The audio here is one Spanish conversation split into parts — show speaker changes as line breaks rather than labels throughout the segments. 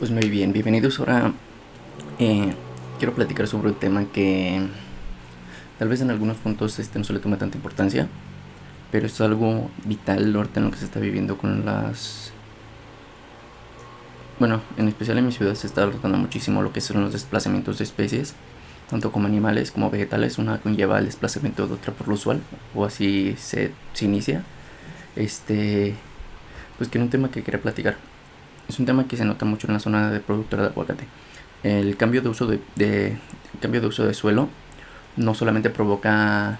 Pues muy bien, bienvenidos. Ahora quiero platicar sobre un tema que tal vez en algunos puntos no se le toma tanta importancia, pero es algo vital ahorita en lo que se está viviendo con las... Bueno, en especial en mi ciudad se está tratando muchísimo lo que son los desplazamientos de especies, tanto como animales como vegetales. Una conlleva el desplazamiento de otra por lo usual, o así se inicia. Este, pues que era un tema que quería platicar. Es un tema que se nota mucho en la zona de productora de aguacate. El cambio de uso cambio de uso de suelo no solamente provoca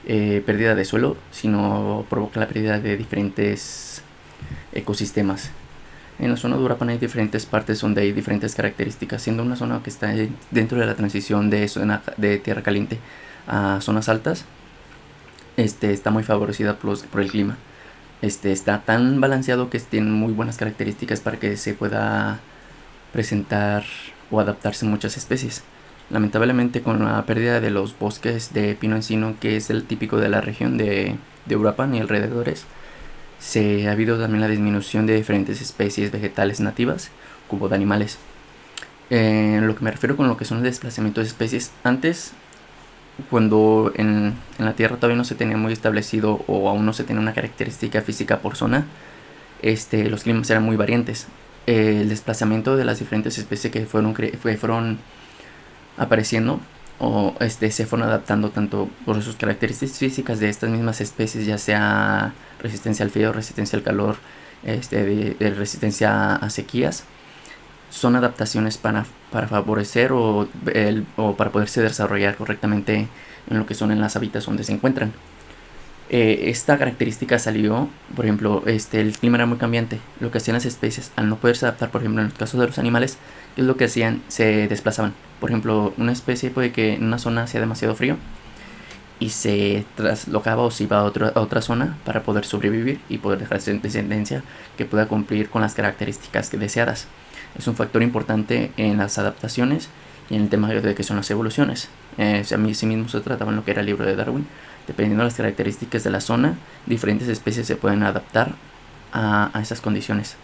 pérdida de suelo, sino provoca la pérdida de diferentes ecosistemas. En la zona de Uruapan hay diferentes partes donde hay diferentes características, siendo una zona que está dentro de la transición de tierra caliente a zonas altas. Está muy favorecida por el clima. Está tan balanceado que tiene muy buenas características para que se pueda presentar o adaptarse muchas especies. Lamentablemente, con la pérdida de los bosques de pino encino, que es el típico de la región de Uruapan y alrededores, ha habido también la disminución de diferentes especies vegetales nativas como de animales. Lo que me refiero con lo que son el desplazamiento de especies, antes, cuando en la tierra todavía no se tenía muy establecido o aún no se tenía una característica física por zona, los climas eran muy variantes. El desplazamiento de las diferentes especies que fueron apareciendo o se fueron adaptando tanto por sus características físicas de estas mismas especies, ya sea resistencia al frío, resistencia al calor, de resistencia a sequías. Son adaptaciones para favorecer o para poderse desarrollar correctamente en lo que son en las hábitats donde se encuentran. Esta característica salió, por ejemplo, el clima era muy cambiante. Lo que hacían las especies al no poderse adaptar, por ejemplo, en el caso de los animales, ¿qué es lo que hacían? Se desplazaban. Por ejemplo, una especie puede que en una zona hacía demasiado frío y se traslocaba o se iba a otra zona para poder sobrevivir y poder dejar descendencia que pueda cumplir con las características deseadas. Es un factor importante en las adaptaciones y en el tema de que son las evoluciones. A mí sí mismo se trataba en lo que era el libro de Darwin. Dependiendo de las características de la zona, diferentes especies se pueden adaptar a esas condiciones.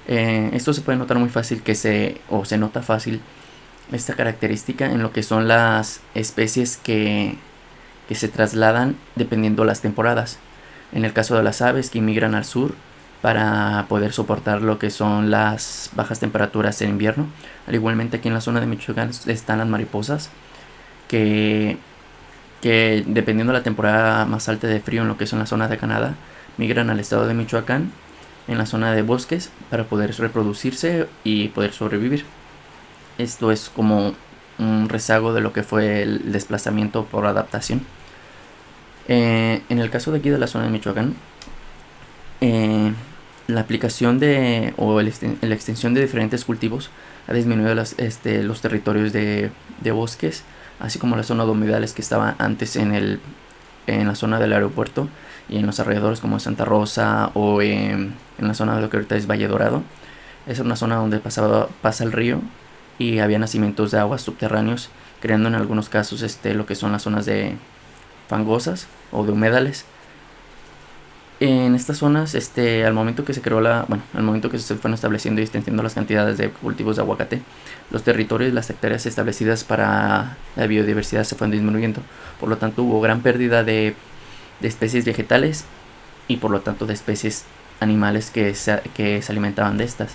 Esto se puede notar muy fácil se nota fácil esta característica en lo que son las especies que se trasladan dependiendo las temporadas. En el caso de las aves que inmigran al sur para poder soportar lo que son las bajas temperaturas en invierno. Al igualmente aquí en la zona de Michoacán están las mariposas que dependiendo de la temporada más alta de frío en lo que son las zonas de Canadá, migran al estado de Michoacán en la zona de bosques para poder reproducirse y poder sobrevivir. Esto es como un rezago de lo que fue el desplazamiento por adaptación. En el caso de aquí de la zona de Michoacán, la aplicación la extensión de diferentes cultivos ha disminuido los territorios de bosques, así como la zona de humedales que estaba antes en la zona del aeropuerto y en los alrededores como Santa Rosa o en la zona de lo que ahorita es Valle Dorado. Es una zona donde pasa el río y había nacimientos de aguas subterráneos, creando en algunos casos lo que son las zonas de fangosas o de humedales. En estas zonas, al momento que se creó al momento que se fueron estableciendo y extendiendo las cantidades de cultivos de aguacate, los territorios y las hectáreas establecidas para la biodiversidad se fueron disminuyendo. Por lo tanto, hubo gran pérdida de especies vegetales y por lo tanto de especies animales que se alimentaban de estas.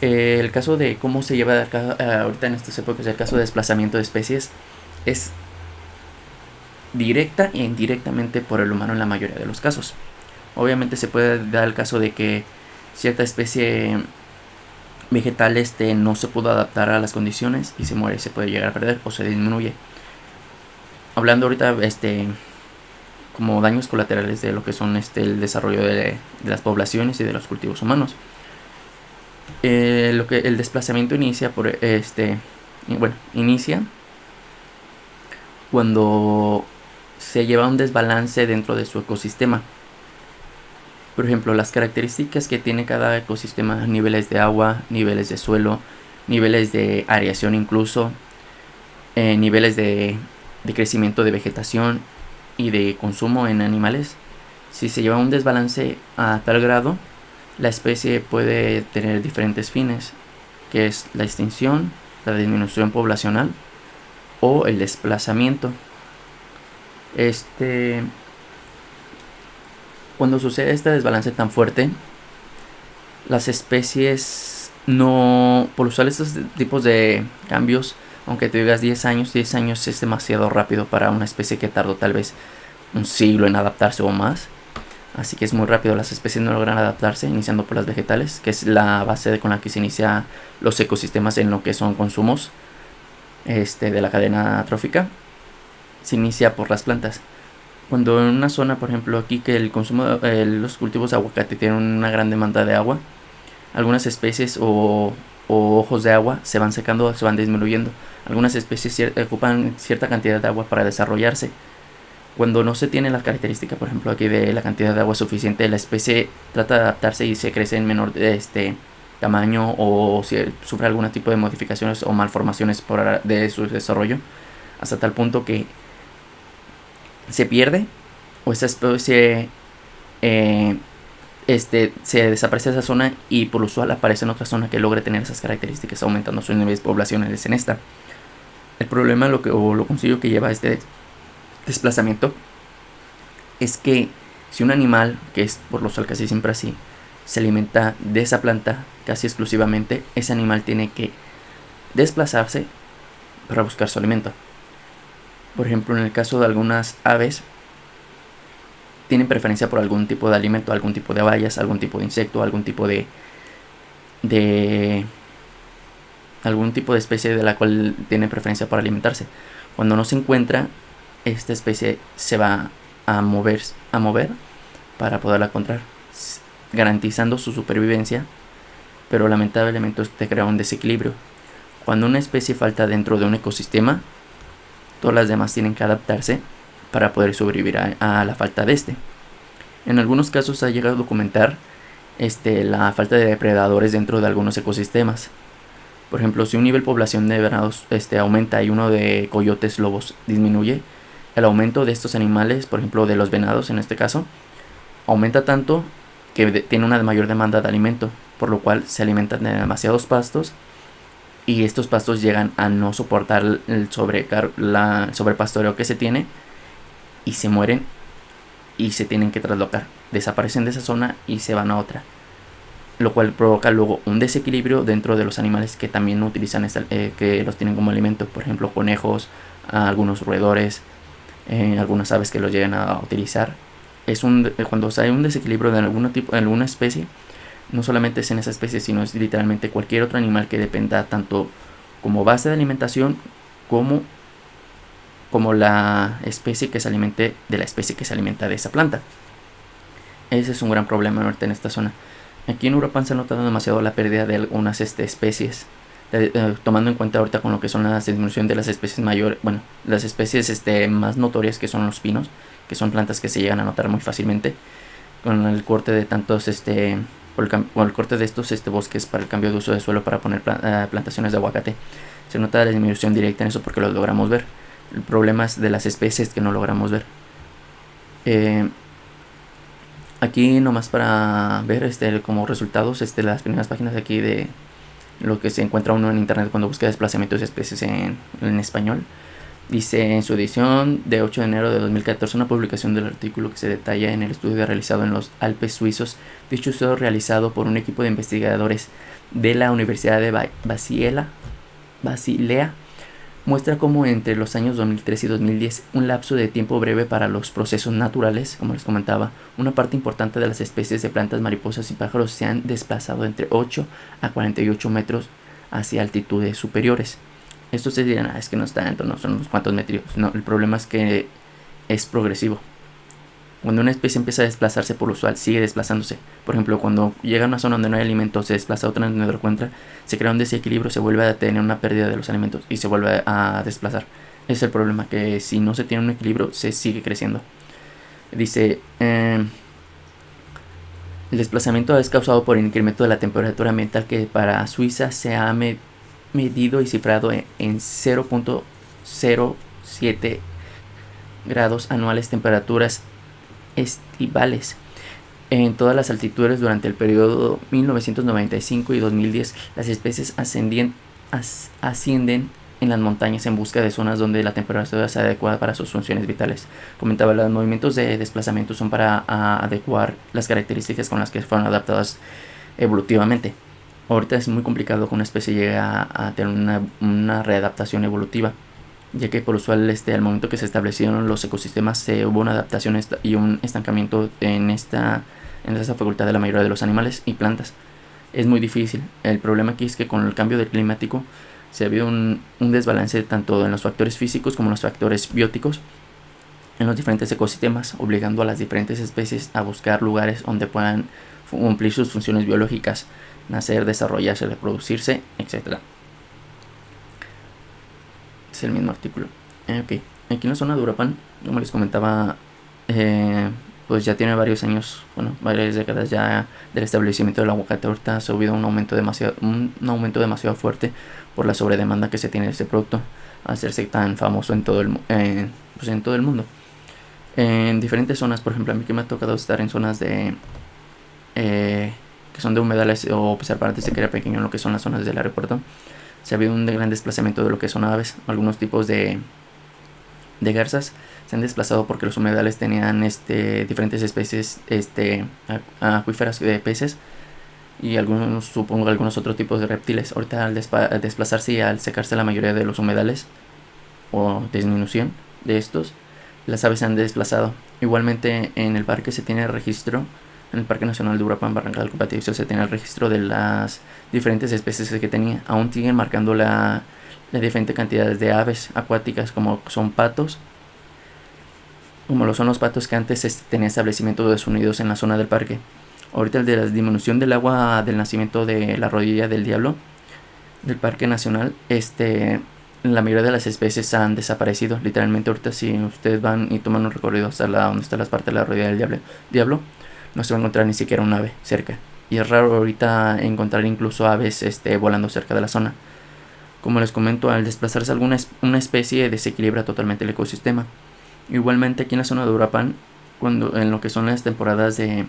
El caso de cómo se lleva ahorita en estas épocas, el caso de desplazamiento de especies es directa e indirectamente por el humano en la mayoría de los casos. Obviamente se puede dar el caso de que cierta especie vegetal no se pudo adaptar a las condiciones y se muere, se puede llegar a perder o se disminuye. Hablando ahorita como daños colaterales de lo que son el desarrollo de las poblaciones y de los cultivos humanos. El desplazamiento inicia inicia cuando se lleva un desbalance dentro de su ecosistema. Por ejemplo, las características que tiene cada ecosistema: niveles de agua, niveles de suelo, niveles de aireación incluso, niveles de crecimiento de vegetación y de consumo en animales. Si se lleva un desbalance a tal grado, La especie puede tener diferentes fines, que es la extinción, la disminución poblacional o el desplazamiento. Cuando sucede este desbalance tan fuerte, las especies no, por usar estos tipos de cambios, aunque te digas 10 años es demasiado rápido para una especie que tardó tal vez un siglo en adaptarse o más. Así que es muy rápido, las especies no logran adaptarse, iniciando por las vegetales, que es la base con la que se inicia los ecosistemas en lo que son consumos de la cadena trófica. Se inicia por las plantas. Cuando en una zona, por ejemplo aquí, que el consumo, los cultivos de aguacate tienen una gran demanda de agua, algunas especies o ojos de agua se van secando, se van disminuyendo. Algunas especies ocupan cierta cantidad de agua para desarrollarse. Cuando no se tiene la característica, por ejemplo aquí, de la cantidad de agua suficiente, la especie trata de adaptarse y se crece en menor tamaño, o si sufre algún tipo de modificaciones o malformaciones de su desarrollo, hasta tal punto que se pierde, o esa especie se desaparece de esa zona y por lo usual aparece en otra zona que logre tener esas características, aumentando sus niveles poblacionales en esta. El problema, lo consigo que lleva a este desplazamiento, es que si un animal, que es por lo usual casi siempre así, se alimenta de esa planta casi exclusivamente, ese animal tiene que desplazarse para buscar su alimento. Por ejemplo, en el caso de algunas aves, tienen preferencia por algún tipo de alimento, algún tipo de bayas, algún tipo de insecto, algún tipo de especie de la cual tienen preferencia para alimentarse. Cuando no se encuentra, esta especie se va a mover para poderla encontrar, garantizando su supervivencia, pero lamentablemente te crea un desequilibrio. Cuando una especie falta dentro de un ecosistema, todas las demás tienen que adaptarse para poder sobrevivir a la falta de este. En algunos casos se ha llegado a documentar la falta de depredadores dentro de algunos ecosistemas. Por ejemplo, si un nivel de población de venados aumenta y uno de coyotes, lobos disminuye, el aumento de estos animales, por ejemplo de los venados en este caso, aumenta tanto que tiene una mayor demanda de alimento, por lo cual se alimentan de demasiados pastos, y estos pastos llegan a no soportar el sobrepastoreo que se tiene, y se mueren y se tienen que traslocar, desaparecen de esa zona y se van a otra, lo cual provoca luego un desequilibrio dentro de los animales que también utilizan que los tienen como alimento. Por ejemplo, conejos, algunos roedores, algunas aves que los llegan a utilizar. Cuando hay un desequilibrio de alguna especie, no solamente es en esa especie, sino es literalmente cualquier otro animal que dependa tanto como base de alimentación como la especie que se alimente de la especie que se alimenta de esa planta. Ese es un gran problema ahorita en esta zona. Aquí en Europa se ha notado demasiado la pérdida de algunas especies, tomando en cuenta ahorita con lo que son la disminución de las especies mayores, bueno, las especies más notorias, que son los pinos, que son plantas que se llegan a notar muy fácilmente con el corte de tantos con el corte de estos bosques para el cambio de uso de suelo para poner plantaciones de aguacate. Se nota la disminución directa en eso porque lo logramos ver. El problema es de las especies que no logramos ver. Aquí nomás para ver como resultados, las primeras páginas de aquí de lo que se encuentra uno en internet cuando busca desplazamientos de especies en español. Dice en su edición de 8 de enero de 2014 una publicación del artículo que se detalla en el estudio realizado en los Alpes suizos. Dicho estudio, realizado por un equipo de investigadores de la Universidad de Basilea, muestra cómo entre los años 2003 y 2010, un lapso de tiempo breve para los procesos naturales, como les comentaba, una parte importante de las especies de plantas, mariposas y pájaros se han desplazado entre 8 a 48 metros hacia altitudes superiores. Esto se dirán, es que no está tanto, no son unos cuantos metros. No, el problema es que es progresivo. Cuando una especie empieza a desplazarse, por lo usual sigue desplazándose. Por ejemplo, cuando llega a una zona donde no hay alimentos, se desplaza a otra donde no lo encuentra, se crea un desequilibrio, se vuelve a tener una pérdida de los alimentos y se vuelve a desplazar. Ese es el problema, que si no se tiene un equilibrio, se sigue creciendo. Dice, el desplazamiento es causado por el incremento de la temperatura ambiental, que para Suiza se ha medido y cifrado en 0.07 grados anuales temperaturas estivales. En todas las altitudes durante el periodo 1995 y 2010, las especies ascienden en las montañas en busca de zonas donde la temperatura sea adecuada para sus funciones vitales. Comentaba, los movimientos de desplazamiento son para adecuar las características con las que fueron adaptadas evolutivamente. Ahorita es muy complicado que una especie llegue a tener una readaptación evolutiva, ya que por usual al momento que se establecieron los ecosistemas hubo una adaptación y un estancamiento en esa facultad de la mayoría de los animales y plantas. Es muy difícil. El problema aquí es que con el cambio climático se ha habido un desbalance tanto en los factores físicos como en los factores bióticos en los diferentes ecosistemas, obligando a las diferentes especies a buscar lugares donde puedan cumplir sus funciones biológicas, nacer, desarrollarse, reproducirse, etc. Es el mismo artículo. Ok, aquí en la zona de Uruapan, como les comentaba, pues ya tiene varios años, bueno, varias décadas ya del establecimiento del aguacate. Ahorita se ha habido un aumento demasiado fuerte por la sobredemanda que se tiene de este producto, al hacerse tan famoso en todo el mundo. En diferentes zonas, por ejemplo, a mí que me ha tocado estar en zonas que son de humedales o observar desde que era pequeño en lo que son las zonas del aeropuerto, se ha habido un gran desplazamiento de lo que son aves. Algunos tipos de garzas se han desplazado porque los humedales tenían diferentes especies acuíferas de peces y algunos otros tipos de reptiles. Ahorita al desplazarse y al secarse la mayoría de los humedales o disminución de estos, las aves se han desplazado. Igualmente en el parque se tiene registro, en el Parque Nacional de Uruapan Barranca del Copatizo se tiene el registro de las diferentes especies que tenía. Aún siguen marcando la diferente cantidad de aves acuáticas, como son patos, como lo son los patos que antes tenía establecimiento de sus nidos en la zona del parque. Ahorita el de la disminución del agua del nacimiento de la rodilla del diablo del Parque Nacional, la mayoría de las especies han desaparecido. Literalmente ahorita si ustedes van y toman un recorrido hasta donde está las partes de la rodilla del diablo, no se va a encontrar ni siquiera un ave cerca. Y es raro ahorita encontrar incluso aves volando cerca de la zona. Como les comento, al desplazarse una especie desequilibra totalmente el ecosistema. Igualmente aquí en la zona de Uruapan, en lo que son las temporadas de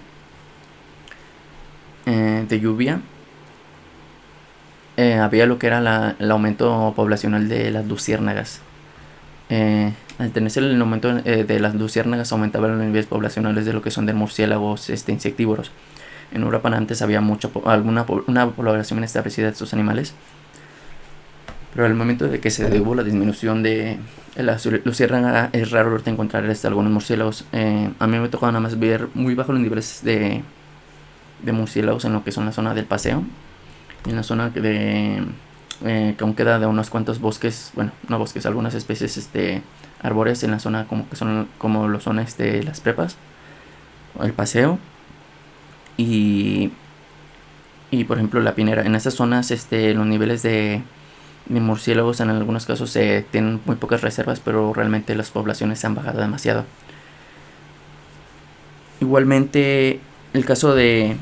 lluvia, había lo que era el aumento poblacional de las luciérnagas. Al tenerse el aumento de las luciérnagas, aumentaban los niveles poblacionales de lo que son de murciélagos insectívoros. En Uruapan antes había una población establecida de estos animales, pero al momento de que se detuvo la disminución de la luciérnaga, es raro ahorita encontrar algunos murciélagos. A mí me tocó nada más ver muy bajos los niveles de murciélagos en lo que son la zona del paseo, y en la zona que aún queda de unos cuantos bosques, bueno, no bosques, algunas especies arbóreas en la zona como lo son las prepas, el paseo y por ejemplo la Pinera. En estas zonas los niveles de murciélagos en algunos casos tienen muy pocas reservas, pero realmente las poblaciones se han bajado demasiado. Igualmente el caso de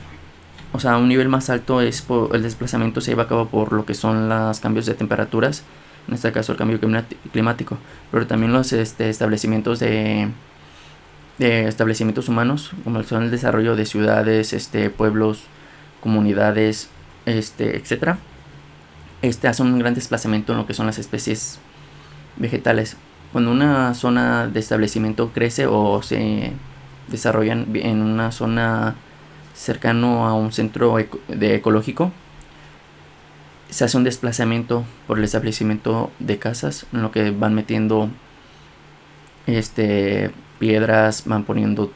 un nivel más alto es por el desplazamiento se lleva a cabo por lo que son los cambios de temperaturas, en este caso el cambio climático, pero también los establecimientos de establecimientos humanos, como son el desarrollo de ciudades, pueblos, comunidades, etcétera. Hace un gran desplazamiento en lo que son las especies vegetales. Cuando una zona de establecimiento crece o se desarrolla en una zona cercano a un centro ecológico, se hace un desplazamiento por el establecimiento de casas, en lo que van metiendo piedras, van poniendo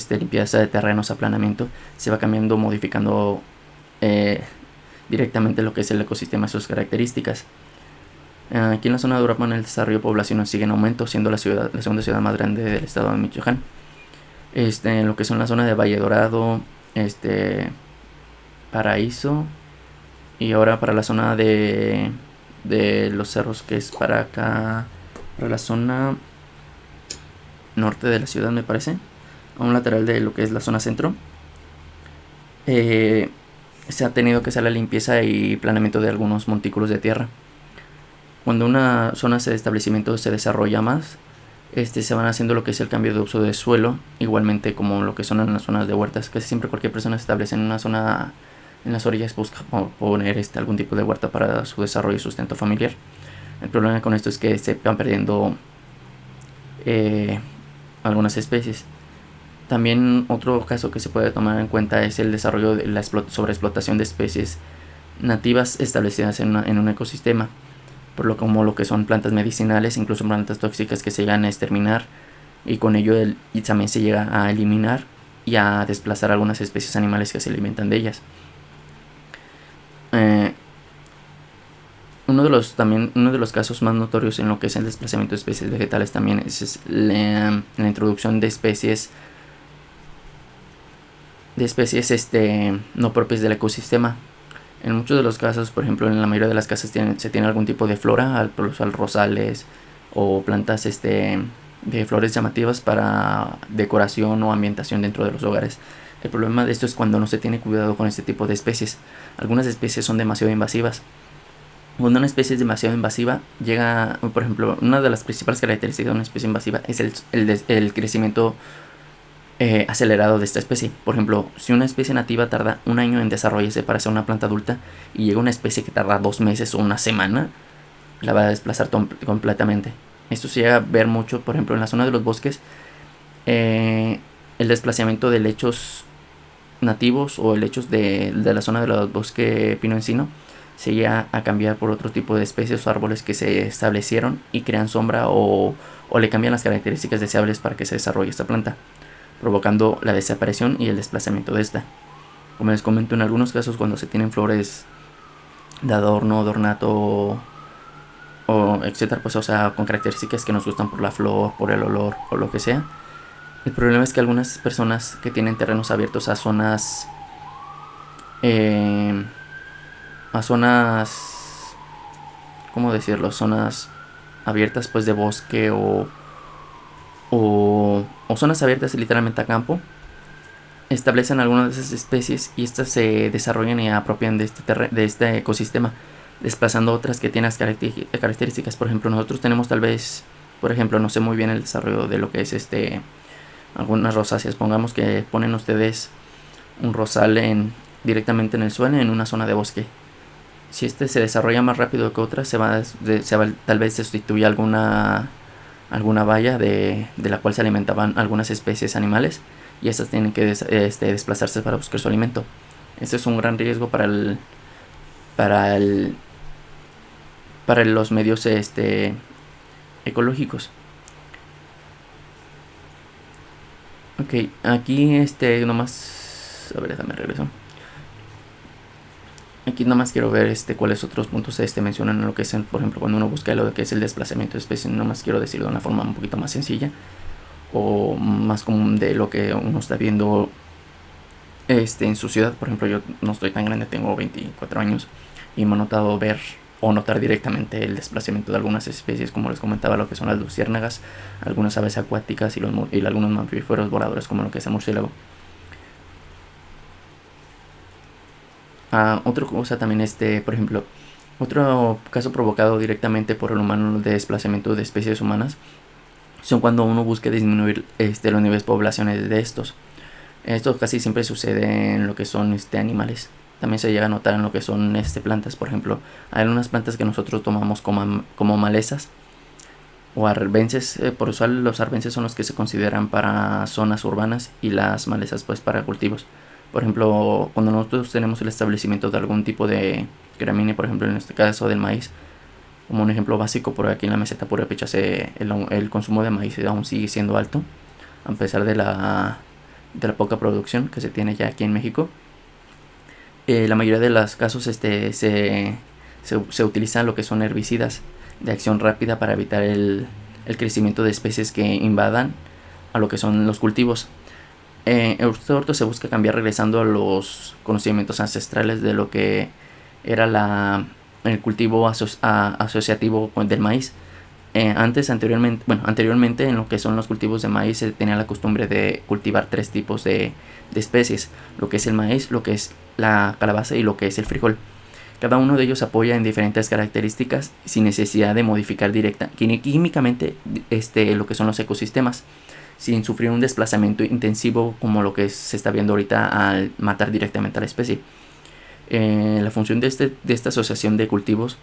limpieza de terrenos, aplanamiento, se va cambiando, modificando directamente lo que es el ecosistema y sus características. Aquí en la zona de Uruapan el desarrollo poblacional sigue en aumento, siendo la segunda ciudad más grande del estado de Michoacán. En lo que son la zona de Valle Dorado, Paraíso, y ahora para la zona de los cerros, que es para acá, para la zona norte de la ciudad, me parece, a un lateral de lo que es la zona centro, se ha tenido que hacer la limpieza y planeamiento de algunos montículos de tierra. Cuando una zona de establecimiento se desarrolla más, se van haciendo lo que es el cambio de uso de suelo, igualmente como lo que son en las zonas de huertas. Casi siempre cualquier persona se establece en una zona, en las orillas, busca poner algún tipo de huerta para su desarrollo y sustento familiar. El problema con esto es que se van perdiendo algunas especies. También otro caso que se puede tomar en cuenta es el desarrollo de la sobreexplotación de especies nativas establecidas en un ecosistema, por lo como lo que son plantas medicinales, incluso plantas tóxicas que se llegan a exterminar, y con ello y también se llega a eliminar y a desplazar algunas especies animales que se alimentan de ellas. Uno de los casos más notorios en lo que es el desplazamiento de especies vegetales también es la introducción de especies no propias del ecosistema. En muchos de los casos, por ejemplo, en la mayoría de las casas se tiene algún tipo de flora, rosales o plantas de flores llamativas para decoración o ambientación dentro de los hogares. El problema de esto es cuando no se tiene cuidado con este tipo de especies. Algunas especies son demasiado invasivas. Cuando una especie es demasiado invasiva, llega, por ejemplo, una de las principales características de una especie invasiva es el crecimiento acelerado de esta especie. Por ejemplo, si una especie nativa tarda un año en desarrollarse para ser una planta adulta y llega una especie que tarda 2 meses o una semana, la va a desplazar completamente. Esto se llega a ver mucho, por ejemplo, en la zona de los bosques, el desplazamiento de lechos nativos o lechos de la zona de los bosques pino-encino se llega a cambiar por otro tipo de especies o árboles que se establecieron y crean sombra o le cambian las características deseables para que se desarrolle esta planta, provocando la desaparición y el desplazamiento de esta. Como les comento, en algunos casos cuando se tienen flores de adorno, de ornato o etcétera, pues o sea, con características que nos gustan por la flor, por el olor o lo que sea, el problema es que algunas personas que tienen terrenos abiertos a zonas ¿cómo decirlo? Zonas abiertas pues de bosque o zonas abiertas literalmente a campo, establecen algunas de esas especies y estas se desarrollan y apropian de este ecosistema, desplazando otras que tienen las características. Por ejemplo, nosotros tenemos tal vez, por ejemplo, no sé muy bien el desarrollo de lo que es algunas rosáceas. Pongamos que ponen ustedes un rosal directamente en el suelo en una zona de bosque. Si se desarrolla más rápido que otras, tal vez sustituya alguna valla de la cual se alimentaban algunas especies animales, y estas tienen que desplazarse para buscar su alimento. Este es un gran riesgo para los medios ecológicos. Ok, aquí nomás, a ver, déjame regreso. Aquí nomás quiero ver cuáles otros puntos mencionan en lo que es, por ejemplo, cuando uno busca lo que es el desplazamiento de especies. Nomás quiero decirlo de una forma un poquito más sencilla o más común de lo que uno está viendo en su ciudad. Por ejemplo, yo no estoy tan grande, tengo 24 años y me ha notado ver o notar directamente el desplazamiento de algunas especies, como les comentaba, lo que son las luciérnagas, algunas aves acuáticas y algunos mamíferos voladores como lo que es el murciélago. Otra cosa también, por ejemplo, otro caso provocado directamente por el humano de desplazamiento de especies humanas son cuando uno busca disminuir los niveles de poblaciones de estos. Esto casi siempre sucede en lo que son animales. También se llega a notar en lo que son plantas. Por ejemplo, hay algunas plantas que nosotros tomamos como malezas o arbences. Por usual los arbences son los que se consideran para zonas urbanas y las malezas pues para cultivos. Por ejemplo, cuando nosotros tenemos el establecimiento de algún tipo de gramínea, por ejemplo en este caso del maíz, como un ejemplo básico, por aquí en la meseta purépecha el consumo de maíz aún sigue siendo alto, a pesar de la poca producción que se tiene ya aquí en México. La mayoría de los casos se utilizan lo que son herbicidas de acción rápida para evitar el crecimiento de especies que invadan a lo que son los cultivos. Esto se busca cambiar regresando a los conocimientos ancestrales de lo que era el cultivo asociativo del maíz. Anteriormente en lo que son los cultivos de maíz se tenía la costumbre de cultivar 3 tipos de especies: lo que es el maíz, lo que es la calabaza y lo que es el frijol. Cada uno de ellos apoya en diferentes características sin necesidad de modificar químicamente lo que son los ecosistemas, sin sufrir un desplazamiento intensivo como lo que se está viendo ahorita al matar directamente a la especie. La función de esta asociación de cultivos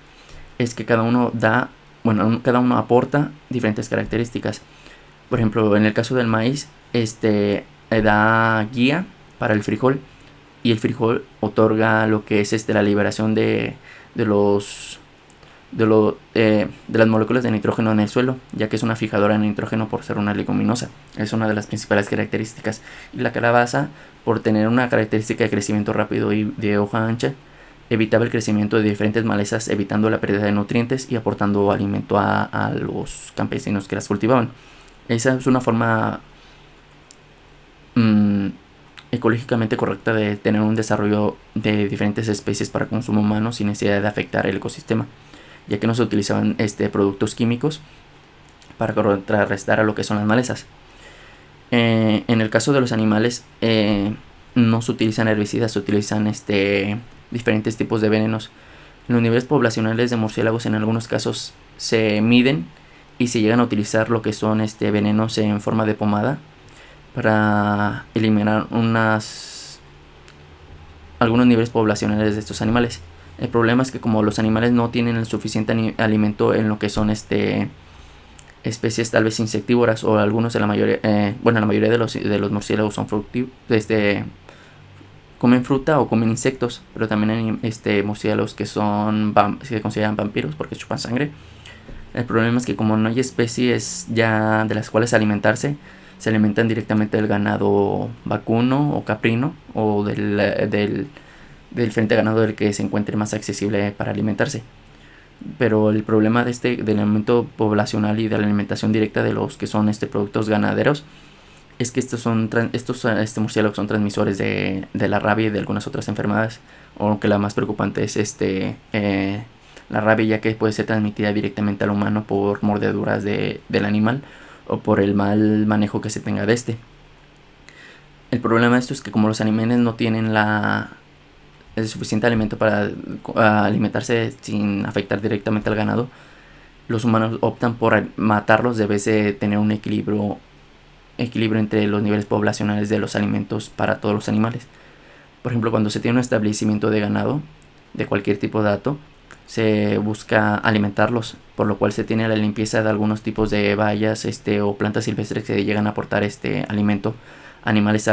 es que cada uno aporta diferentes características. Por ejemplo, en el caso del maíz, da guía para el frijol, y el frijol otorga lo que es la liberación de las moléculas de nitrógeno en el suelo, ya que es una fijadora de nitrógeno por ser una leguminosa. Es una de las principales características. Y la calabaza, por tener una característica de crecimiento rápido y de hoja ancha, evitaba el crecimiento de diferentes malezas, evitando la pérdida de nutrientes y aportando alimento a los campesinos que las cultivaban. Esa es una forma ecológicamente correcta de tener un desarrollo de diferentes especies para consumo humano sin necesidad de afectar el ecosistema, ya que no se utilizaban productos químicos para contrarrestar a lo que son las malezas. En el caso de los animales, no se utilizan herbicidas, se utilizan diferentes tipos de venenos. Los niveles poblacionales de murciélagos en algunos casos se miden y se llegan a utilizar lo que son venenos en forma de pomada para eliminar algunos niveles poblacionales de estos animales. El problema es que como los animales no tienen el suficiente alimento en lo que son especies tal vez insectívoras, o algunos de la mayoría, la mayoría de los murciélagos son comen fruta o comen insectos, pero también hay murciélagos que se consideran vampiros porque chupan sangre. El problema es que como no hay especies ya de las cuales alimentarse, se alimentan directamente del ganado vacuno o caprino, o del diferente ganado del que se encuentre más accesible para alimentarse. Pero el problema del aumento poblacional y de la alimentación directa de los que son productos ganaderos es que estos murciélagos son transmisores de la rabia y de algunas otras enfermedades, aunque la más preocupante es la rabia, ya que puede ser transmitida directamente al humano por mordeduras del animal o por el mal manejo que se tenga de El problema de esto es que como los animales no tienen el suficiente alimento para alimentarse sin afectar directamente al ganado, los humanos optan por matarlos de vez de tener un equilibrio entre los niveles poblacionales de los alimentos para todos los animales. Por ejemplo, cuando se tiene un establecimiento de ganado de cualquier tipo de dato, se busca alimentarlos, por lo cual se tiene la limpieza de algunos tipos de bayas o plantas silvestres que llegan a aportar alimento a animales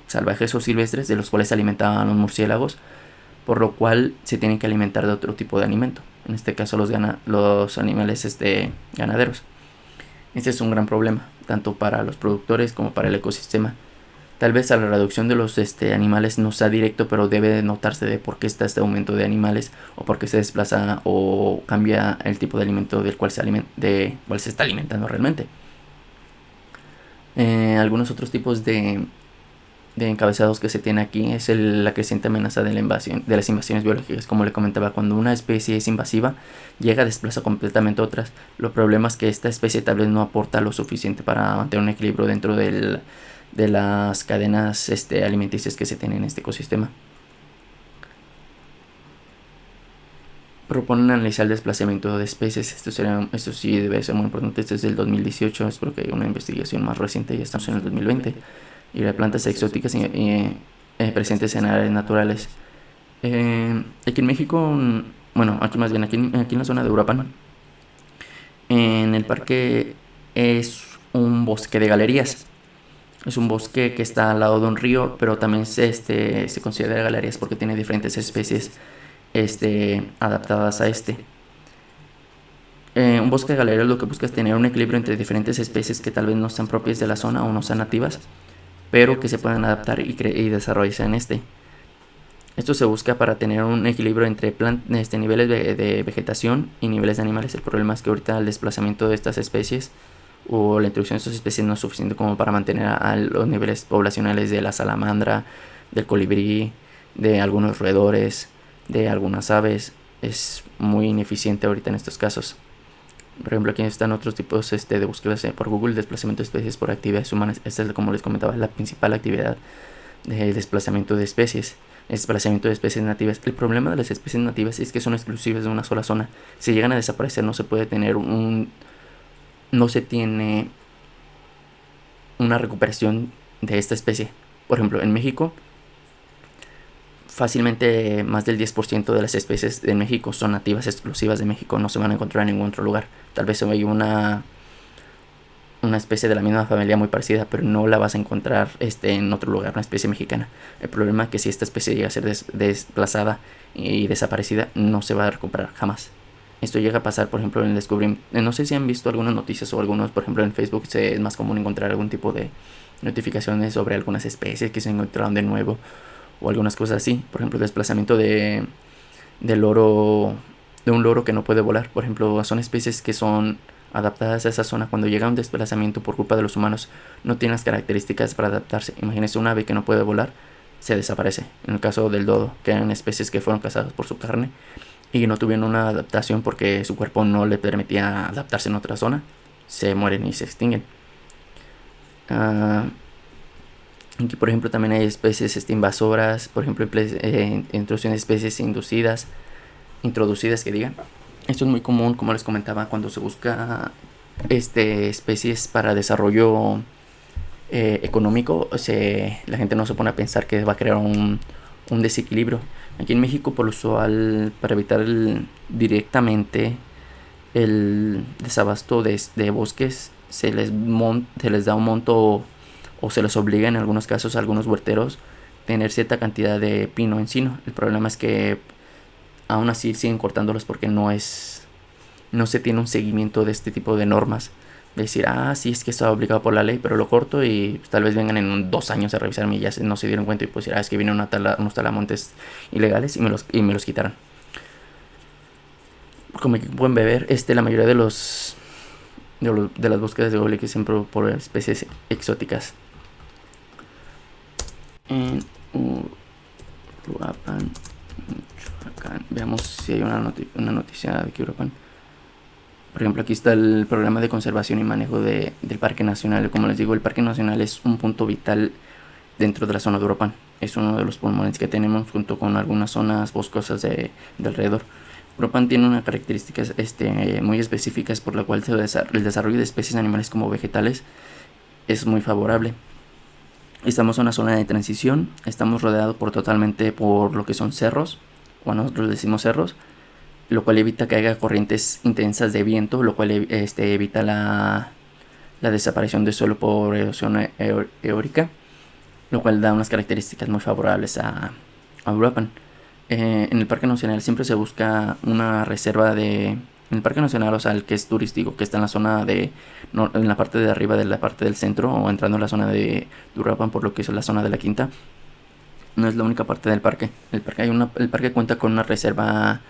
salvajes o silvestres, de los cuales se alimentaban los murciélagos, por lo cual se tienen que alimentar de otro tipo de alimento, en este caso los animales ganaderos. Este es un gran problema, tanto para los productores como para el ecosistema. Tal vez a la reducción de los animales no sea directo, pero debe de notarse de por qué está este aumento de animales, o por qué se desplaza o cambia el tipo de alimento del cual se está alimentando realmente. Algunos otros tipos de encabezados que se tiene aquí es la creciente amenaza de las invasiones biológicas. Como le comentaba, cuando una especie es invasiva, llega a desplazar completamente otras. Los problemas es que esta especie tal vez no aporta lo suficiente para mantener un equilibrio dentro de las cadenas alimenticias que se tienen en este ecosistema. Proponen analizar el desplazamiento de especies. Esto sí debe ser muy importante. Esto es del 2018, espero que haya una investigación más reciente. Ya estamos en el 2020. Y de plantas exóticas presentes en áreas naturales. Aquí en México, aquí en la zona de Uruapan, en el parque es un bosque de galerías. Es un bosque que está al lado de un río, pero también se considera galerías porque tiene diferentes especies adaptadas a un bosque de galerías lo que busca es tener un equilibrio entre diferentes especies que tal vez no sean propias de la zona o no sean nativas, pero que se puedan adaptar y desarrollarse en Esto se busca para tener un equilibrio entre niveles de vegetación y niveles de animales. El problema es que ahorita el desplazamiento de estas especies o la introducción de estas especies no es suficiente como para mantener a los niveles poblacionales de la salamandra, del colibrí, de algunos roedores, de algunas aves. Es muy ineficiente ahorita en estos casos. Por ejemplo, aquí están otros tipos de búsquedas por Google: desplazamiento de especies por actividades humanas. Esta es, como les comentaba, la principal actividad de desplazamiento de especies. desplazamiento de especies nativas. El problema de las especies nativas es que son exclusivas de una sola zona. Si llegan a desaparecer, no se puede tener no se tiene una recuperación de esta especie. Por ejemplo, en México, fácilmente más del 10% de las especies de México son nativas exclusivas de México, no se van a encontrar en ningún otro lugar. Tal vez hay una especie de la misma familia muy parecida, pero no la vas a encontrar en otro lugar, una especie mexicana. El problema es que si esta especie llega a ser desplazada y desaparecida, no se va a recuperar jamás. Esto llega a pasar, por ejemplo, en el descubrimiento. No sé si han visto algunas noticias o algunos, por ejemplo, en Facebook es más común encontrar algún tipo de notificaciones sobre algunas especies que se encontraron de nuevo o algunas cosas así. Por ejemplo, desplazamiento de un loro que no puede volar. Por ejemplo, son especies que son adaptadas a esa zona. Cuando llega un desplazamiento por culpa de los humanos, no tienen las características para adaptarse. Imagínense un ave que no puede volar, se desaparece. En el caso del dodo, que eran especies que fueron cazadas por su carne y no tuvieron una adaptación porque su cuerpo no le permitía adaptarse en otra zona, se mueren y se extinguen. Aquí, por ejemplo, también hay especies invasoras, por ejemplo, introducción de especies introducidas que digan. Esto es muy común, como les comentaba, cuando se busca especies para desarrollo económico. La gente no se pone a pensar que va a crear un desequilibrio. Aquí en México, por lo usual, para evitar directamente el desabasto de bosques, se les da un monto o se les obliga en algunos casos a algunos huerteros tener cierta cantidad de pino encino. El problema es que aún así siguen cortándolos porque no se tiene un seguimiento de este tipo de normas. De decir, sí, es que está obligado por la ley, pero lo corto y tal vez vengan en 2 años a revisarme y ya no se dieron cuenta y pues decir, es que vienen unos talamontes ilegales y me los quitaron. Como pueden ver, la mayoría de las búsquedas de Google que siempre por especies exóticas. En Uruapan, Michoacán. Veamos si hay una noticia de Uruapan. Por ejemplo, aquí está el programa de conservación y manejo del Parque Nacional. Como les digo, el Parque Nacional es un punto vital dentro de la zona de Uruapan. Es uno de los pulmones que tenemos junto con algunas zonas boscosas de alrededor. Uruapan tiene unas características muy específicas por la cual el desarrollo de especies animales como vegetales es muy favorable. Estamos en una zona de transición, estamos rodeados totalmente por lo que son cerros, o nosotros decimos cerros, lo cual evita que haya corrientes intensas de viento, lo cual evita la desaparición del suelo por erosión eórica, lo cual da unas características muy favorables a Uruapan. En el Parque Nacional siempre se busca una reserva en el Parque Nacional, o sea, el que es turístico, que está en la zona en la parte de arriba de la parte del centro, o entrando en la zona de Uruapan, por lo que es la zona de la Quinta. No es la única parte del parque. El parque cuenta con una reserva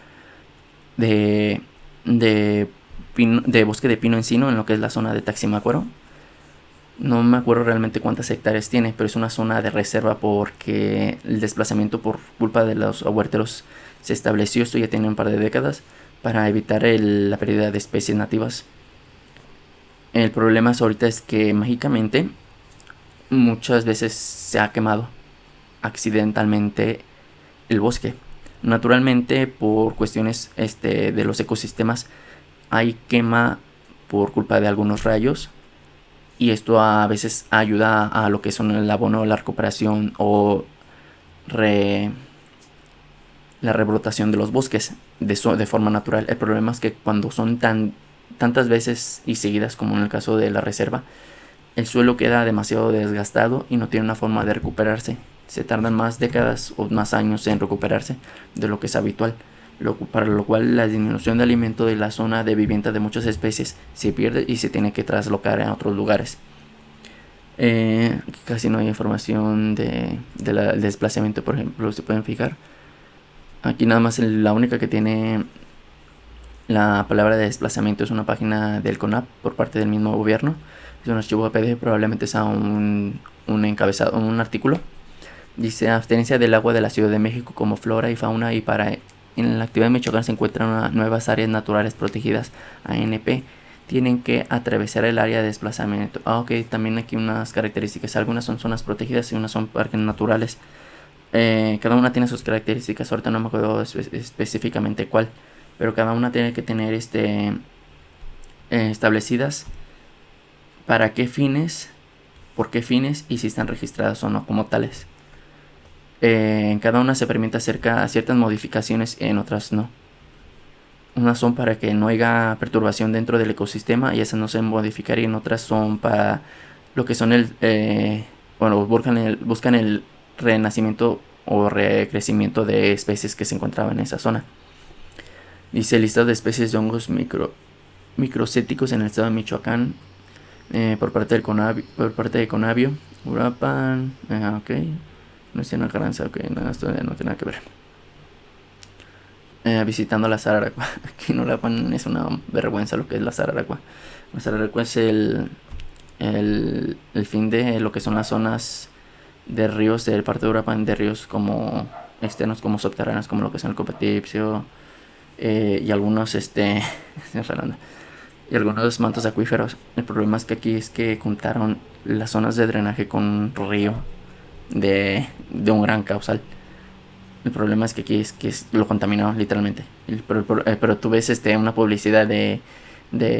de bosque de pino encino en lo que es la zona de Taximácuaro. No me acuerdo realmente cuántas hectáreas tiene, pero es una zona de reserva porque el desplazamiento por culpa de los huerteros se estableció. Esto ya tiene un par de décadas, para evitar la pérdida de especies nativas. El problema ahorita es que mágicamente muchas veces se ha quemado accidentalmente el bosque. Naturalmente, por cuestiones de los ecosistemas, hay quema por culpa de algunos rayos, y esto a veces ayuda a lo que son el abono, la recuperación o la rebrotación de los bosques de forma natural. El problema es que cuando son tantas veces y seguidas como en el caso de la reserva, el suelo queda demasiado desgastado y no tiene una forma de recuperarse. Se tardan más décadas o más años en recuperarse de lo que es habitual, para lo cual la disminución de alimento de la zona de vivienda de muchas especies se pierde y se tiene que traslocar a otros lugares. Casi no hay información del desplazamiento, por ejemplo, se pueden fijar. Aquí nada más la única que tiene la palabra de desplazamiento es una página del CONAP por parte del mismo gobierno. Es un archivo PDF, probablemente sea un encabezado, un artículo. Dice: abstenencia del agua de la Ciudad de México como flora y fauna, y en la actividad de Michoacán se encuentran nuevas áreas naturales protegidas ANP. Tienen que atravesar el área de desplazamiento. Ok, también aquí unas características. Algunas son zonas protegidas y unas son parques naturales. cada una tiene sus características, ahorita no me acuerdo específicamente cuál, pero cada una tiene que tener establecidas para qué fines, por qué fines y si están registradas o no como tales. En cada una se permite hacer ciertas modificaciones, en otras no. Unas son para que no haya perturbación dentro del ecosistema y esas no se modificarían. Otras son para lo que son buscan el renacimiento o recrecimiento de especies que se encontraban en esa zona. Dice listado de especies de hongos microcéticos en el estado de Michoacán, por parte de Conavio, Uruapan, ok, no es una Carranza, ok, no, esto no tiene nada que ver. Visitando la Sararacua. Aquí en Uruapan es una vergüenza lo que es la Sararacua. La Sararacua es el fin de lo que son las zonas de ríos del parte de Uruapan, de ríos como externos, como subterráneos, como lo que son el Copetipsio, y algunos y algunos mantos acuíferos. El problema es que aquí es que juntaron las zonas de drenaje con un río de un gran causal. El problema es que aquí es lo contaminado literalmente. Pero tú ves una publicidad de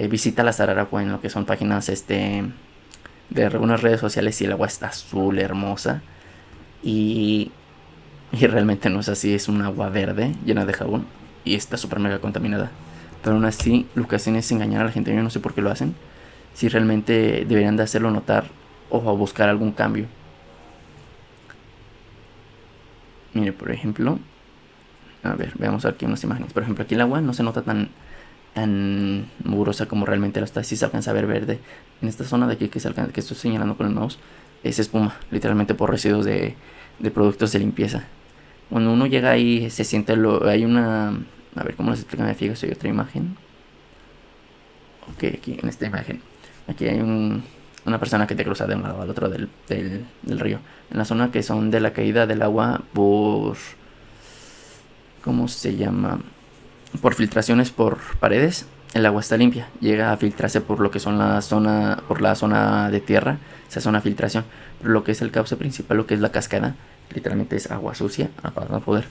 visita a la Sararacua en lo que son páginas de algunas redes sociales y el agua está azul, hermosa. Y realmente no es así, es un agua verde llena de jabón y está súper mega contaminada. Pero aún así lo que hacen es engañar a la gente. Yo no sé por qué lo hacen. Si realmente deberían de hacerlo notar o buscar algún cambio. Mire, por ejemplo, a ver, veamos aquí unas imágenes. Por ejemplo, aquí el agua no se nota tan mugrosa como realmente lo está. Si se alcanza a ver verde. En esta zona de aquí que estoy señalando con el mouse, es espuma, literalmente por residuos de productos de limpieza. Cuando uno llega ahí se siente hay una... A ver, ¿cómo les explico? Me fijo, hay otra imagen. Ok, aquí en esta imagen. Aquí hay una persona que te cruza de un lado al otro del río. En la zona que son de la caída del agua por... ¿Cómo se llama? Por filtraciones por paredes, el agua está limpia. Llega a filtrarse por lo que son por la zona de tierra, esa zona de filtración. Pero lo que es el cauce principal, lo que es la cascada, literalmente es agua sucia a poder.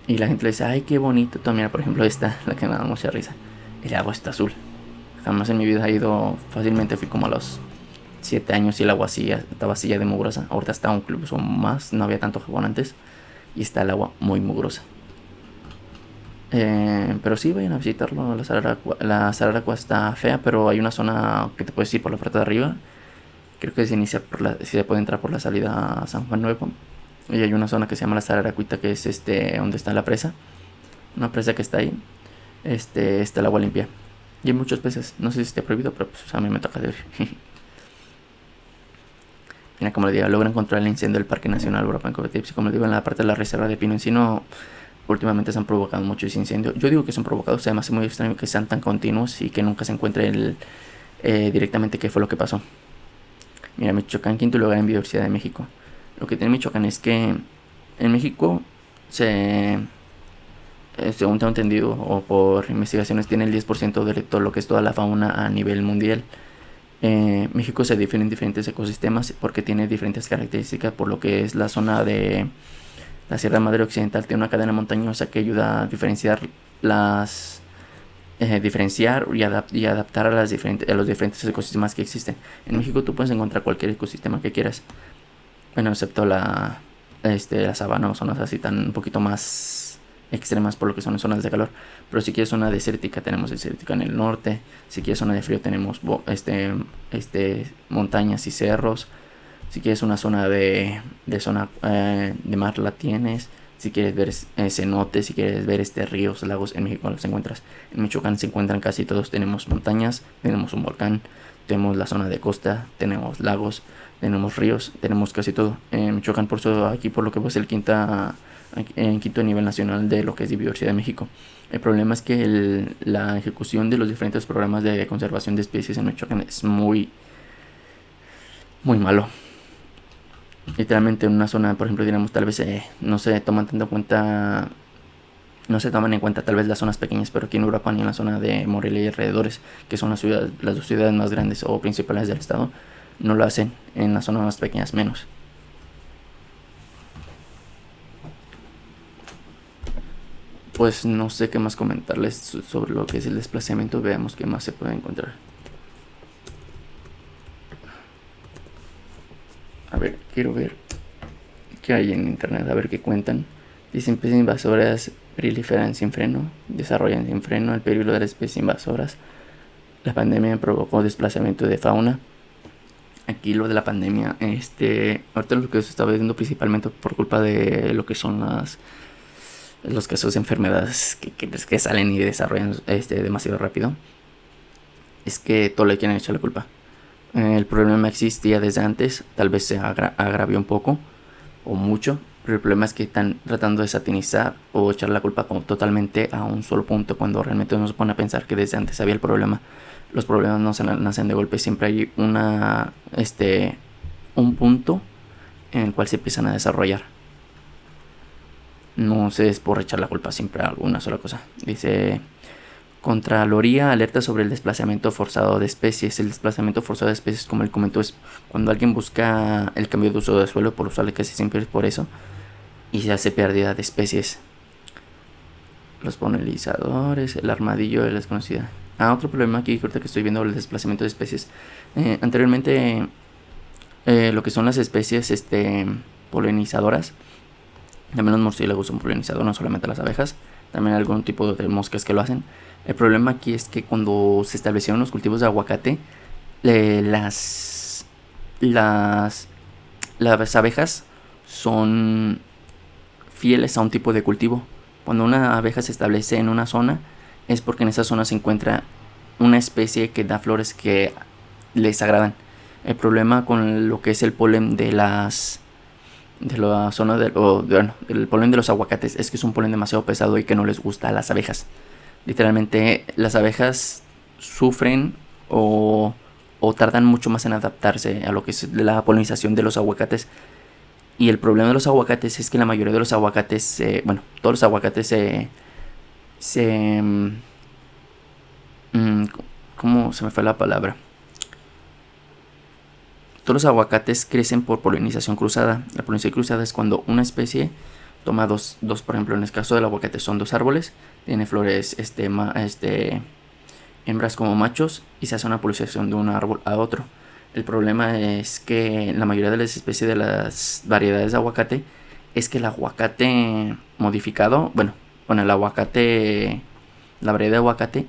Y la gente le dice, ay, qué bonito. Tú mira, por ejemplo, esta, la que me da mucha risa. El agua está azul. Jamás en mi vida he ido, fácilmente fui como a los 7 años y el agua así estaba así ya de mugrosa. Ahorita está incluso más, no había tanto jabón antes. Y está el agua muy mugrosa. Pero sí, vayan a visitarlo. La Sararacua está fea, pero hay una zona que te puedes ir por la parte de arriba. Creo que se inicia si se puede entrar por la salida a San Juan Nuevo. Y hay una zona que se llama la Sararacuita, que es donde está la presa. Una presa que está ahí. Está el agua limpia. Y hay muchos peces. No sé si está prohibido, pero pues a mí me toca de ver. Mira, como le digo, logran controlar el incendio del Parque Nacional Uruapan Copetipsio. Como le digo, en la parte de la reserva de Pino Encino, últimamente se han provocado muchos incendios. Yo digo que son provocados, además es muy extraño que sean tan continuos y que nunca se encuentre directamente qué fue lo que pasó. Mira, Michoacán, quinto lugar en biodiversidad de México. Lo que tiene Michoacán es que en México según tengo entendido, o por investigaciones, tiene el 10% de todo lo que es toda la fauna a nivel mundial. México se divide en diferentes ecosistemas porque tiene diferentes características, por lo que es la zona de la Sierra Madre Occidental. Tiene una cadena montañosa que ayuda a diferenciar y adaptar a los diferentes ecosistemas que existen. En México tú puedes encontrar cualquier ecosistema que quieras, bueno, excepto la sabana o zonas así tan un poquito más extremas por lo que son zonas de calor. Pero si quieres zona desértica, tenemos desértica en el norte. Si quieres zona de frío, tenemos montañas y cerros. Si quieres una zona de mar, la tienes. Si quieres ver cenotes, si quieres ver ríos, lagos, en México los encuentras. En Michoacán se encuentran casi todos. Tenemos montañas, tenemos un volcán, tenemos la zona de costa, tenemos lagos, tenemos ríos, tenemos casi todo. En Michoacán, por eso aquí por lo que es el quinto nivel nacional de lo que es biodiversidad de México. El problema es que la ejecución de los diferentes programas de conservación de especies en Michoacán es muy, muy malo. Literalmente en una zona, por ejemplo, diríamos, tal vez no se toman tanto en cuenta, no se toman en cuenta tal vez las zonas pequeñas, pero aquí en Uruapan y en la zona de Morelia y alrededores, que son las 2 ciudades más grandes o principales del estado, no lo hacen. En las zonas más pequeñas menos. pues no sé qué más comentarles sobre lo que es el desplazamiento. Veamos qué más se puede encontrar. A ver, quiero ver qué hay en internet, a ver qué cuentan. Dicen especies invasoras proliferan sin freno, desarrollan sin freno el peligro de las especies invasoras. La pandemia provocó desplazamiento de fauna. Aquí lo de la pandemia, ahorita lo que se está viendo principalmente por culpa de lo que son los casos de enfermedades que salen y desarrollan demasiado rápido, es que todo le quieren echar la culpa. El problema existía desde antes, tal vez se agravió un poco o mucho, pero el problema es que están tratando de satinizar o echar la culpa totalmente a un solo punto, cuando realmente uno se pone a pensar que desde antes había el problema. Los problemas no se nacen de golpe, siempre hay un punto en el cual se empiezan a desarrollar. No se es por echar la culpa siempre a alguna sola cosa. Dice: Contraloría alerta sobre el desplazamiento forzado de especies. El desplazamiento forzado de especies, como él comentó, es cuando alguien busca el cambio de uso de suelo, por usual casi siempre es por eso, y se hace pérdida de especies. Los polinizadores, el armadillo de la desconocida. Otro problema aquí, ahorita que estoy viendo el desplazamiento de especies. Anteriormente, lo que son las especies polinizadoras, también los murciélagos son polinizadores, no solamente las abejas, también hay algún tipo de moscas que lo hacen. El problema aquí es que cuando se establecieron los cultivos de aguacate, las abejas son fieles a un tipo de cultivo. Cuando una abeja se establece en una zona, es porque en esa zona se encuentra una especie que da flores que les agradan. El problema con lo que es el polen de la zona del polen de los aguacates es que es un polen demasiado pesado y que no les gusta a las abejas. Literalmente las abejas sufren o tardan mucho más en adaptarse a lo que es la polinización de los aguacates. Y el problema de los aguacates es que la mayoría de los aguacates, todos los aguacates ¿cómo se me fue la palabra? Todos los aguacates crecen por polinización cruzada. La polinización cruzada es cuando una especie toma dos, por ejemplo, en el caso del aguacate son 2 árboles, tiene flores hembras como machos, y se hace una polinización de un árbol a otro. El problema es que la mayoría de las especies de las variedades de aguacate es que el aguacate modificado, la variedad de aguacate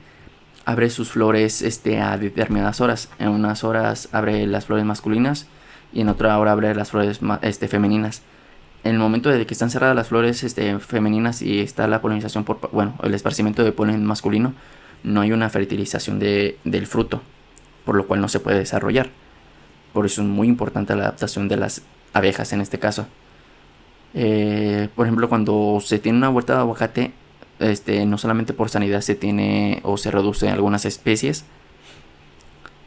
abre sus flores a determinadas horas. En unas horas abre las flores masculinas y en otra hora abre las flores femeninas. En el momento de que están cerradas las flores femeninas y está la polinización el esparcimiento de polen masculino, no hay una fertilización del fruto, por lo cual no se puede desarrollar. Por eso es muy importante la adaptación de las abejas en este caso. Por ejemplo, cuando se tiene una huerta de aguacate, no solamente por sanidad se tiene o se reduce algunas especies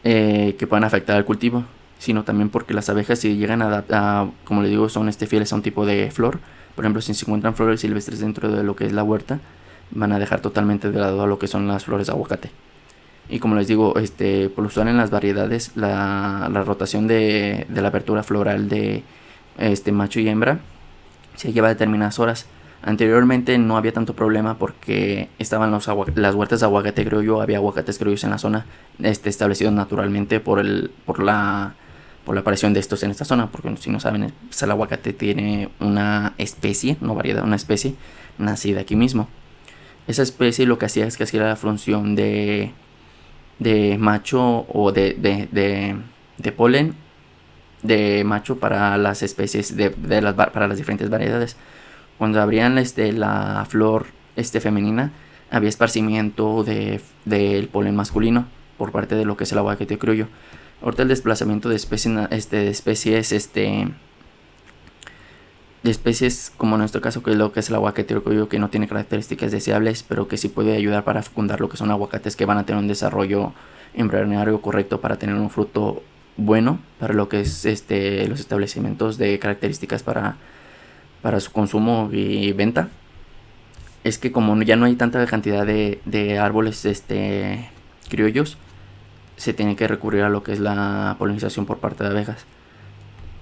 que puedan afectar al cultivo, sino también porque las abejas, si llegan a como les digo, son fieles a un tipo de flor. Por ejemplo, si se encuentran flores silvestres dentro de lo que es la huerta, van a dejar totalmente de lado a lo que son las flores de aguacate. Y como les digo, por usual en las variedades, la rotación de la apertura floral de macho y hembra se lleva determinadas horas. Anteriormente no había tanto problema porque estaban las huertas de aguacate criollo, había aguacates criollos en la zona, establecidos naturalmente por la aparición de estos en esta zona. Porque si no saben, el aguacate tiene una especie, no variedad, una especie nacida aquí mismo. Esa especie lo que hacía es que hacía la función de macho o de polen de macho para las especies para las diferentes variedades. Cuando abrían la flor femenina, había esparcimiento del polen masculino por parte de lo que es el aguacate criollo. Ahorita el desplazamiento de especies como en nuestro caso, que es lo que es el aguacate criollo, que no tiene características deseables, pero que sí puede ayudar para fecundar lo que son aguacates que van a tener un desarrollo embrionario correcto para tener un fruto bueno para lo que es los establecimientos de características para su consumo y venta. Es que como ya no hay tanta cantidad de árboles criollos, se tiene que recurrir a lo que es la polinización por parte de abejas.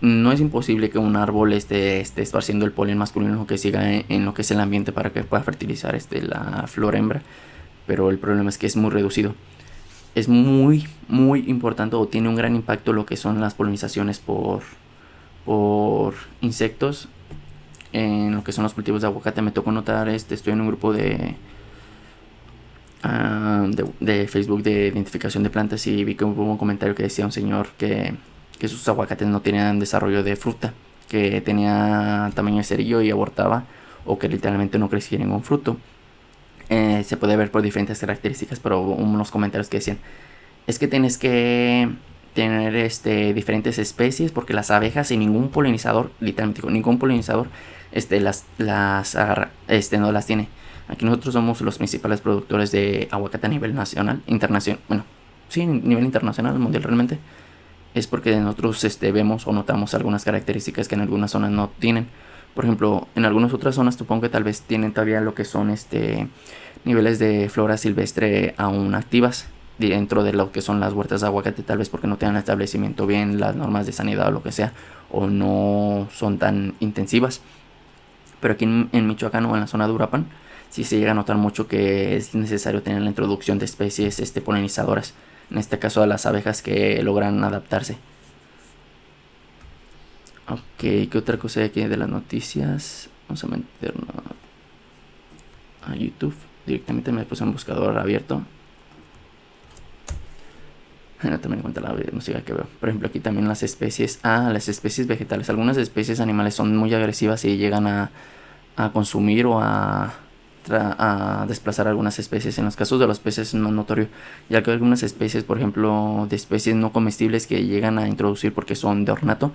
no es imposible que un árbol esté esparciendo el polen masculino que siga en lo que es el ambiente para que pueda fertilizar la flor hembra, pero el problema es que es muy reducido. Es muy importante, o tiene un gran impacto lo que son las polinizaciones por insectos en lo que son los cultivos de aguacate. Me tocó notar, estoy en un grupo de Facebook de identificación de plantas, y vi que hubo un comentario que decía un señor que sus aguacates no tenían desarrollo de fruta, que tenía tamaño de cerillo y abortaba, o que literalmente no crecía ningún fruto. Se puede ver por diferentes características, pero hubo unos comentarios que decían, es que tienes que tener diferentes especies, porque las abejas y ningún polinizador, literalmente ningún polinizador las agarra, no las tiene. Aquí nosotros somos los principales productores de aguacate a nivel nacional, internacional, bueno, sí, a nivel internacional, mundial realmente. Es porque nosotros vemos o notamos algunas características que en algunas zonas no tienen. Por ejemplo, en algunas otras zonas supongo que tal vez tienen todavía lo que son niveles de flora silvestre aún activas dentro de lo que son las huertas de aguacate, tal vez porque no tienen establecimiento bien, las normas de sanidad o lo que sea, o no son tan intensivas. Pero aquí en Michoacán o en la zona de Uruapan sí se llega a notar mucho que es necesario tener la introducción de especies polinizadoras, en este caso a las abejas que logran adaptarse. Ok, ¿qué otra cosa hay aquí de las noticias? Vamos a meternos a YouTube. Directamente me puse un buscador abierto. También en cuenta la música que veo. Por ejemplo, aquí también las especies. Las especies vegetales. Algunas especies animales son muy agresivas y llegan a consumir o a desplazar algunas especies. En los casos de los peces es más notorio, ya que algunas especies, por ejemplo, de especies no comestibles que llegan a introducir porque son de ornato,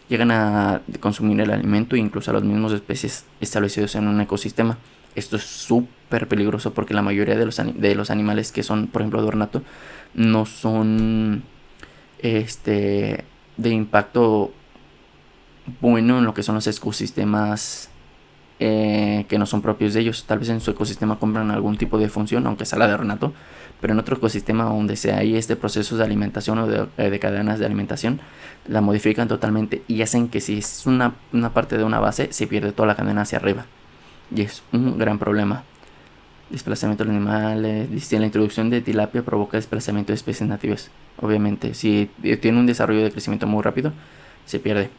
llegan a consumir el alimento e incluso a los mismos especies establecidos en un ecosistema. Esto es súper peligroso porque la mayoría de los animales que son, por ejemplo, de ornato, no son de impacto bueno en lo que son los ecosistemas que no son propios de ellos. Tal vez en su ecosistema cumplan algún tipo de función, aunque sea la de ornato, pero en otro ecosistema donde sea hay procesos de alimentación o de cadenas de alimentación, la modifican totalmente y hacen que si es una parte de una base, se pierde toda la cadena hacia arriba, y es un gran problema. Desplazamiento de animales. Dice, la introducción de tilapia provoca desplazamiento de especies nativas. Obviamente, si tiene un desarrollo de crecimiento muy rápido, se pierde.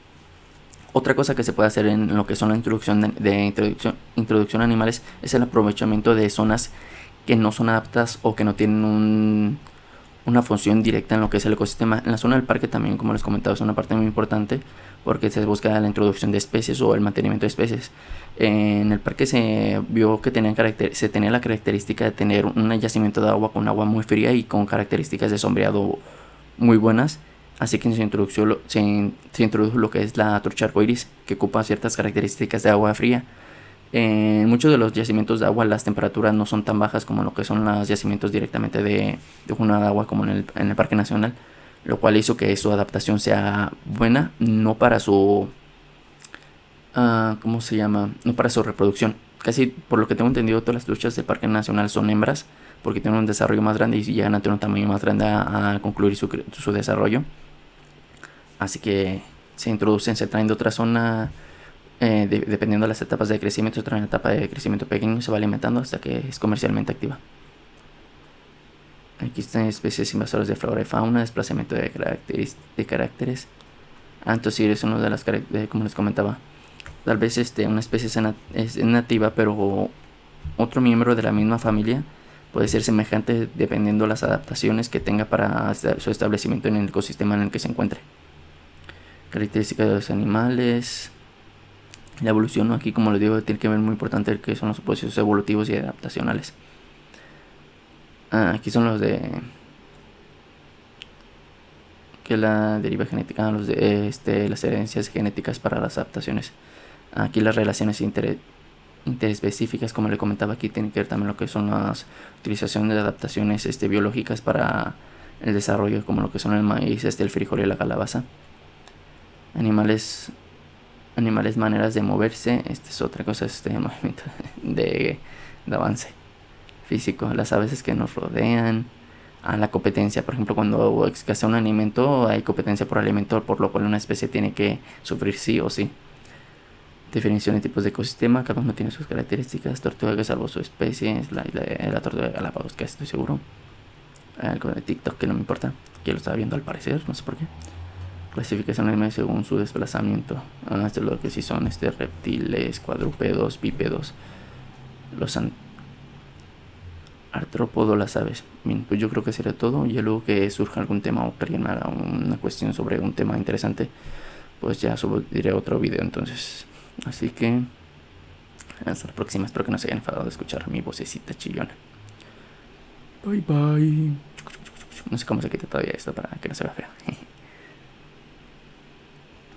Otra cosa que se puede hacer en lo que son la introducción introducción a animales es el aprovechamiento de zonas que no son aptas o que no tienen una función directa en lo que es el ecosistema. En la zona del parque también, como les comentaba, es una parte muy importante porque se busca la introducción de especies o el mantenimiento de especies. En el parque se vio que se tenía la característica de tener un yacimiento de agua con agua muy fría y con características de sombreado muy buenas. Así que se introdujo lo que es la trucha arcoiris, que ocupa ciertas características de agua fría. En muchos de los yacimientos de agua las temperaturas no son tan bajas como lo que son los yacimientos directamente de una de agua como en el Parque Nacional, lo cual hizo que su adaptación sea buena, no para su ¿cómo se llama? No para su reproducción. Casi, por lo que tengo entendido, todas las truchas del Parque Nacional son hembras, porque tienen un desarrollo más grande y llegan a tener un tamaño más grande a concluir su desarrollo. Así que se traen de otra zona, dependiendo de las etapas de crecimiento. Se traen una etapa de crecimiento pequeño y se va alimentando hasta que es comercialmente activa. Aquí están especies invasoras de flora y fauna, desplazamiento de caracteres. Entonces es una de las como les comentaba. Tal vez una especie es nativa, pero otro miembro de la misma familia puede ser semejante dependiendo de las adaptaciones que tenga para su establecimiento en el ecosistema en el que se encuentre. Características de los animales. La evolución, aquí como les digo, tiene que ver muy importante que son los procesos evolutivos y adaptacionales. Aquí son los de que la deriva genética, los de las herencias genéticas para las adaptaciones. Aquí las relaciones interespecíficas, como le comentaba, aquí tiene que ver también lo que son las utilizaciones de adaptaciones biológicas para el desarrollo, como lo que son el maíz, el frijol y la calabaza. Animales, maneras de moverse. Es otra cosa, movimiento de avance físico. Las aves que nos rodean. a la competencia. Por ejemplo, cuando escasea un alimento, hay competencia por alimento, por lo cual una especie tiene que sufrir sí o sí. Definición de tipos de ecosistema, cada uno tiene sus características. Tortuga que salvo su especie, es la tortuga de Galápagos, que estoy seguro. Algo de TikTok que no me importa, que lo estaba viendo al parecer, no sé por qué. Clasificación de animales según su desplazamiento. Esto es lo que sí son reptiles, cuadrúpedos, bípedos. Los artrópodos, las aves. Bien, pues yo creo que sería todo. Y luego que surja algún tema o que alguien me haga una cuestión sobre un tema interesante, pues ya subiré otro video entonces. Así que hasta la próxima. Espero que no se hayan enfadado de escuchar mi vocecita chillona. Bye bye. No sé cómo se quita todavía esto para que no se vea feo.